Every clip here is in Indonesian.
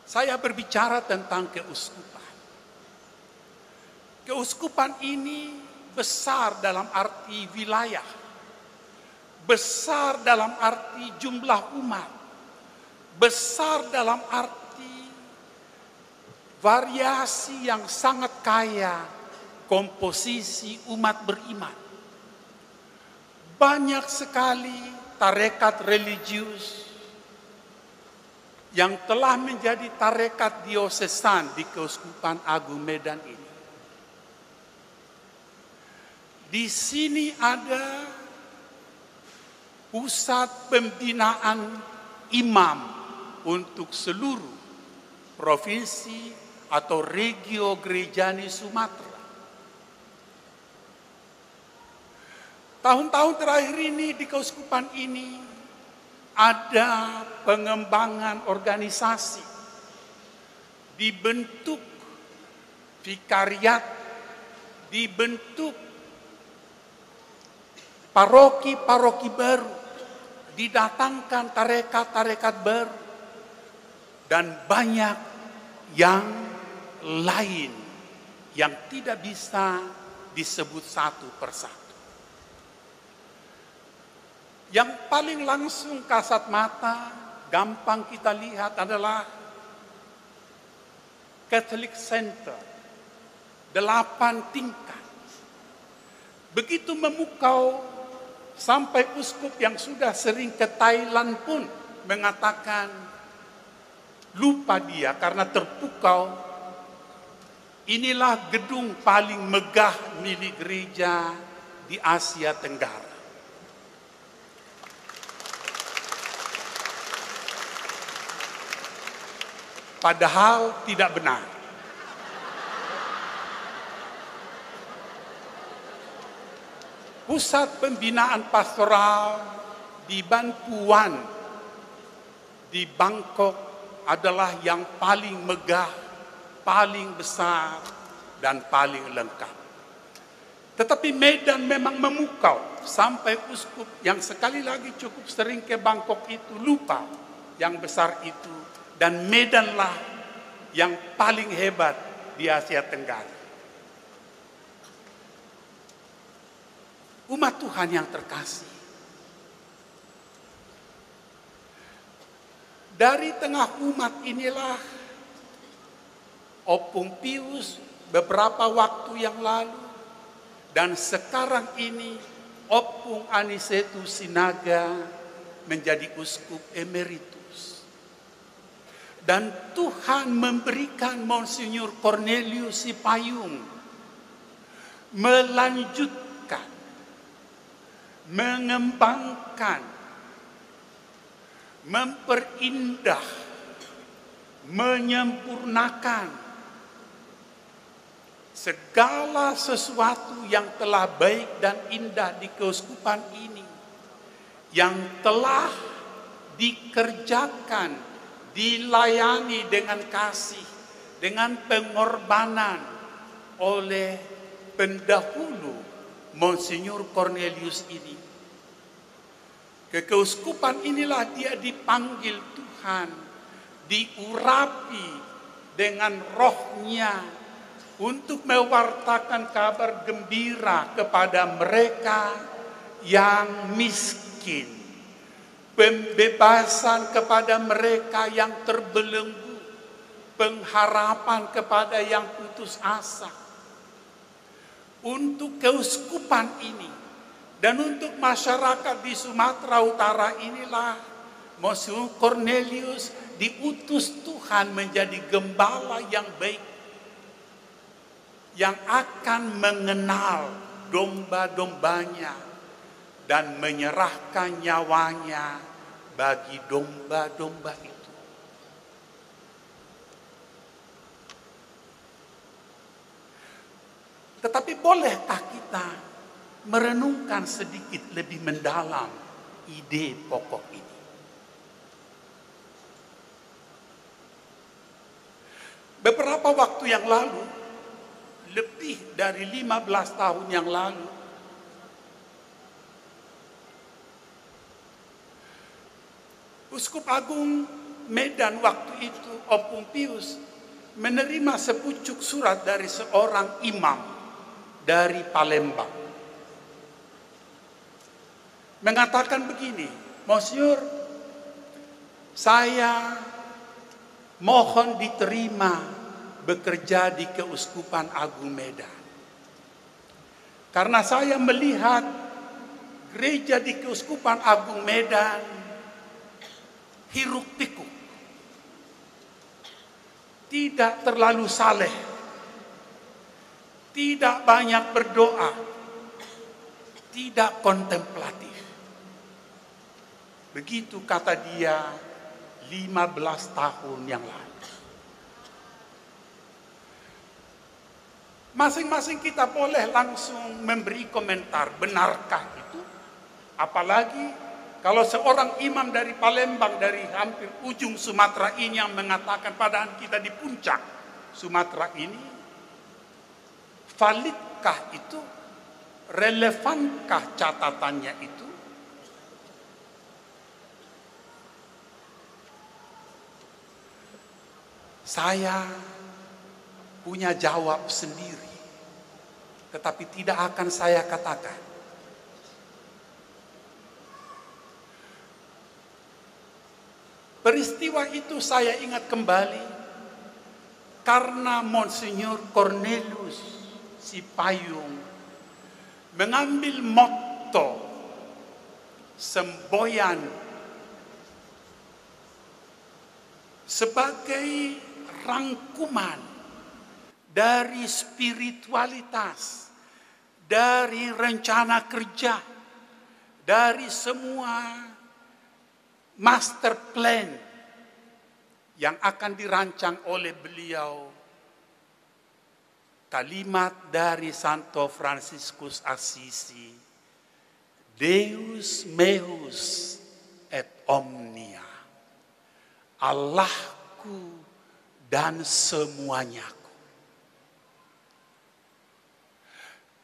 Saya berbicara tentang keuskupan. Keuskupan ini besar dalam arti wilayah, besar dalam arti jumlah umat, besar dalam arti variasi yang sangat kaya komposisi umat beriman. Banyak sekali tarekat religius yang telah menjadi tarekat diosesan di Keuskupan Agung Medan ini. Di sini ada pusat pembinaan imam untuk seluruh provinsi atau regio Gerejani Sumatera. Tahun-tahun terakhir ini di keuskupan ini ada pengembangan organisasi, dibentuk vikariat, dibentuk paroki-paroki baru, didatangkan tarekat-tarekat baru, dan banyak yang lain yang tidak bisa disebut satu persatu. Yang paling langsung kasat mata, gampang kita lihat adalah Catholic Center, 8 tingkat. Begitu memukau sampai uskup yang sudah sering ke Thailand pun mengatakan lupa dia karena terpukau. Inilah gedung paling megah milik gereja di Asia Tenggara. Padahal tidak benar. Pusat pembinaan pastoral di Ban Phuan di Bangkok adalah yang paling megah, paling besar, dan paling lengkap. Tetapi Medan memang memukau sampai uskup yang sekali lagi cukup sering ke Bangkok itu lupa yang besar itu. Dan Medanlah yang paling hebat di Asia Tenggara. Umat Tuhan yang terkasih, dari tengah umat inilah Opung Pius beberapa waktu yang lalu dan sekarang ini Opung Anicetus Sinaga menjadi uskup emeritus. Dan Tuhan memberikan Monsinyur Cornelius Sipayung melanjutkan, mengembangkan, memperindah, menyempurnakan segala sesuatu yang telah baik dan indah di keuskupan ini, yang telah dikerjakan, dilayani dengan kasih, dengan pengorbanan oleh pendahulu Monsinyur Cornelius ini. Ke keuskupan inilah dia dipanggil Tuhan, diurapi dengan rohnya untuk mewartakan kabar gembira kepada mereka yang miskin. Pembebasan kepada mereka yang terbelenggu, pengharapan kepada yang putus asa. Untuk keuskupan ini dan untuk masyarakat di Sumatera Utara inilah Monsinyur Cornelius diutus Tuhan menjadi gembala yang baik, yang akan mengenal domba-dombanya dan menyerahkan nyawanya bagi domba-domba itu. Tetapi bolehkah kita merenungkan sedikit lebih mendalam ide pokok ini? Beberapa waktu yang lalu, lebih dari 15 tahun yang lalu, Uskup Agung Medan waktu itu, Opung Pius menerima sepucuk surat dari seorang imam dari Palembang. Mengatakan begini, Monsignor, saya mohon diterima bekerja di Keuskupan Agung Medan. Karena saya melihat gereja di Keuskupan Agung Medan hiruk pikuk, tidak terlalu saleh, tidak banyak berdoa, tidak kontemplatif. Begitu kata dia 15 tahun yang lalu. Masing-masing kita boleh langsung memberi komentar, benarkah itu? Apalagi kalau seorang imam dari Palembang, dari hampir ujung Sumatera ini yang mengatakan, padahal kita di puncak Sumatera ini, validkah itu? Relevankah catatannya itu? Saya punya jawab sendiri, tetapi tidak akan saya katakan. Peristiwa itu saya ingat kembali karena Monsignor Cornelius Sipayung mengambil motto semboyan sebagai rangkuman dari spiritualitas, dari rencana kerja, dari semua master plan yang akan dirancang oleh beliau. Kalimat dari Santo Fransiskus Assisi, Deus meus et omnia, Allahku dan semuanyaku.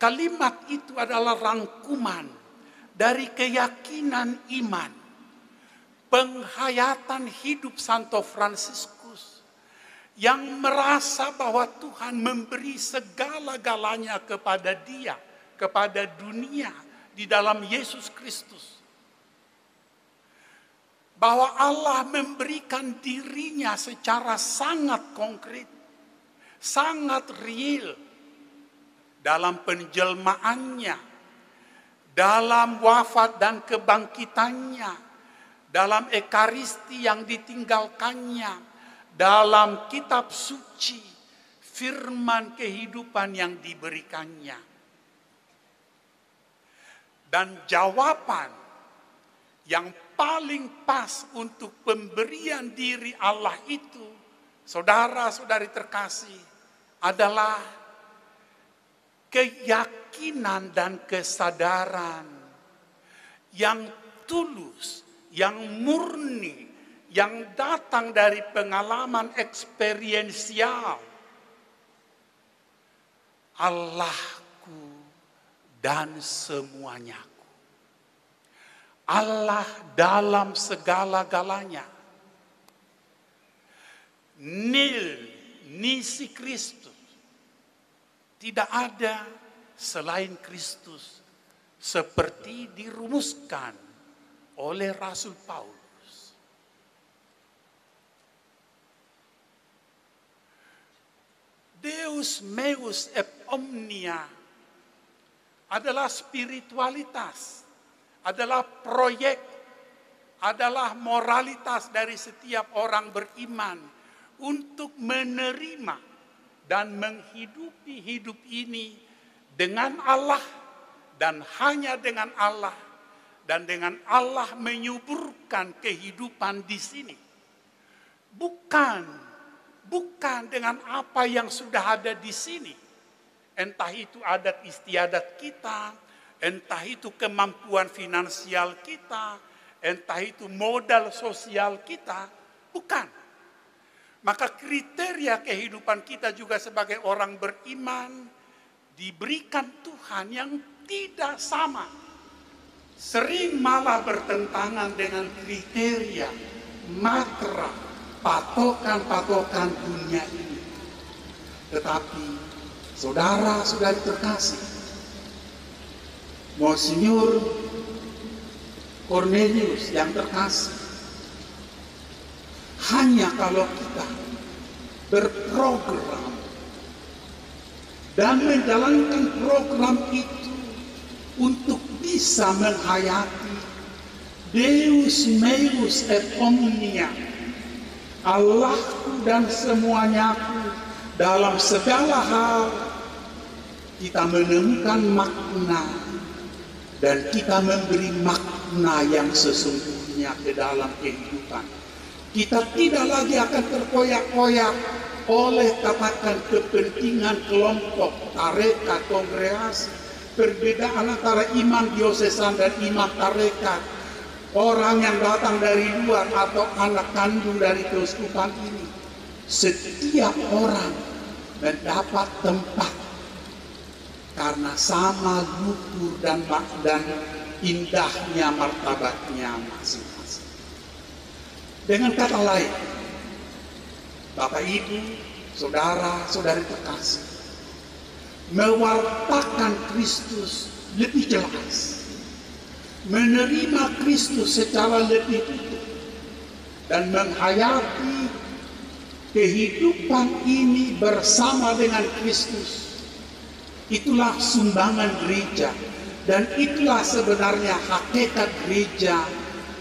Kalimat itu adalah rangkuman dari keyakinan iman, penghayatan hidup Santo Fransiskus yang merasa bahwa Tuhan memberi segala-galanya kepada dia, kepada dunia di dalam Yesus Kristus. Bahwa Allah memberikan dirinya secara sangat konkret, sangat real dalam penjelmaannya, dalam wafat dan kebangkitannya, dalam ekaristi yang ditinggalkannya, dalam kitab suci, firman kehidupan yang diberikannya. Dan jawaban yang paling pas untuk pemberian diri Allah itu, saudara-saudari terkasih, adalah keyakinan dan kesadaran yang tulus, yang murni, yang datang dari pengalaman eksperiensial. Allahku dan semuanyaku. Allah dalam segala-galanya. Nil nisi Kristus. Tidak ada selain Kristus seperti dirumuskan oleh Rasul Paulus. Deus meus et omnia adalah spiritualitas, adalah proyek, adalah moralitas dari setiap orang beriman untuk menerima dan menghidupi hidup ini dengan Allah dan hanya dengan Allah, dan dengan Allah menyuburkan kehidupan di sini. Bukan dengan apa yang sudah ada di sini. Entah itu adat istiadat kita, entah itu kemampuan finansial kita, entah itu modal sosial kita, bukan. Maka kriteria kehidupan kita juga sebagai orang beriman diberikan Tuhan yang tidak sama. Sering malah bertentangan dengan kriteria, matra, patokan-patokan dunia ini. Tetapi saudara-saudari terkasih, Monsinyur Cornelius yang terkasih, hanya kalau kita berprogram dan menjalankan program itu untuk bisa menghayati Deus meus et omnia, Allahku dan semuanyaku dalam segala hal, kita menemukan makna dan kita memberi makna yang sesungguhnya ke dalam kehidupan. Kita tidak lagi akan terkoyak-koyak oleh katakan kepentingan kelompok, tarekat, kongregasi, perbedaan antara imam diosesan dan imam tarekat, orang yang datang dari luar atau anak kandung dari keuskupan ini. Setiap orang mendapat tempat karena sama luhur dan indahnya martabatnya masing-masing. Dengan kata lain, Bapak Ibu, saudara-saudari terkasih, mewartakan Kristus lebih jelas, menerima Kristus secara lebih utuh, dan menghayati kehidupan ini bersama dengan Kristus. Itulah sumbangan gereja, dan itulah sebenarnya hakikat gereja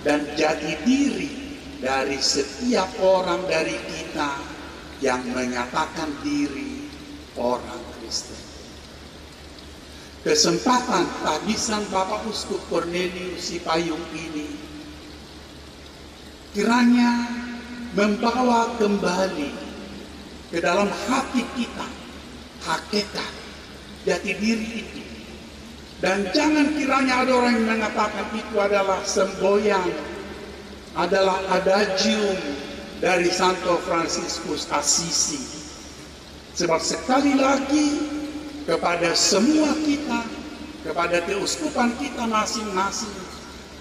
dan jati diri dari setiap orang dari kita yang menyatakan diri orang Kristen. Kesempatan tabisan Bapak Uskup Cornelius Sipayung ini kiranya membawa kembali ke dalam hati kita hakikat jati diri itu. Dan jangan kiranya ada orang yang mengatakan itu adalah semboyan, adalah adagium dari Santo Fransiskus Assisi. Sebab sekali lagi kepada semua kita, kepada keuskupan kita masing-masing,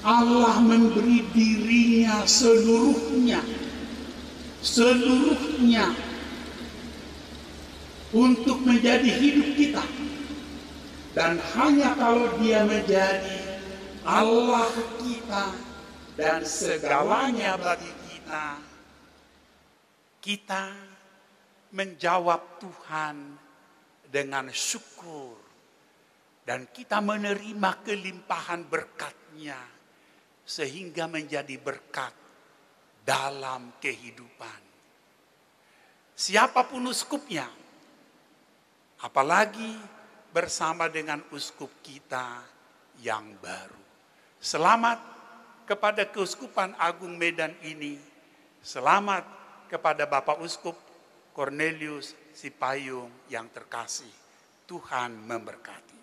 Allah memberi dirinya seluruhnya untuk menjadi hidup kita. Dan hanya kalau dia menjadi Allah kita dan segalanya bagi kita, kita menjawab Tuhan dengan syukur dan kita menerima kelimpahan berkat-Nya sehingga menjadi berkat dalam kehidupan. Siapapun uskupnya, apalagi bersama dengan uskup kita yang baru. Selamat kepada Keuskupan Agung Medan ini. Selamat kepada Bapak Uskup Cornelius Sipayung yang terkasih. Tuhan memberkati.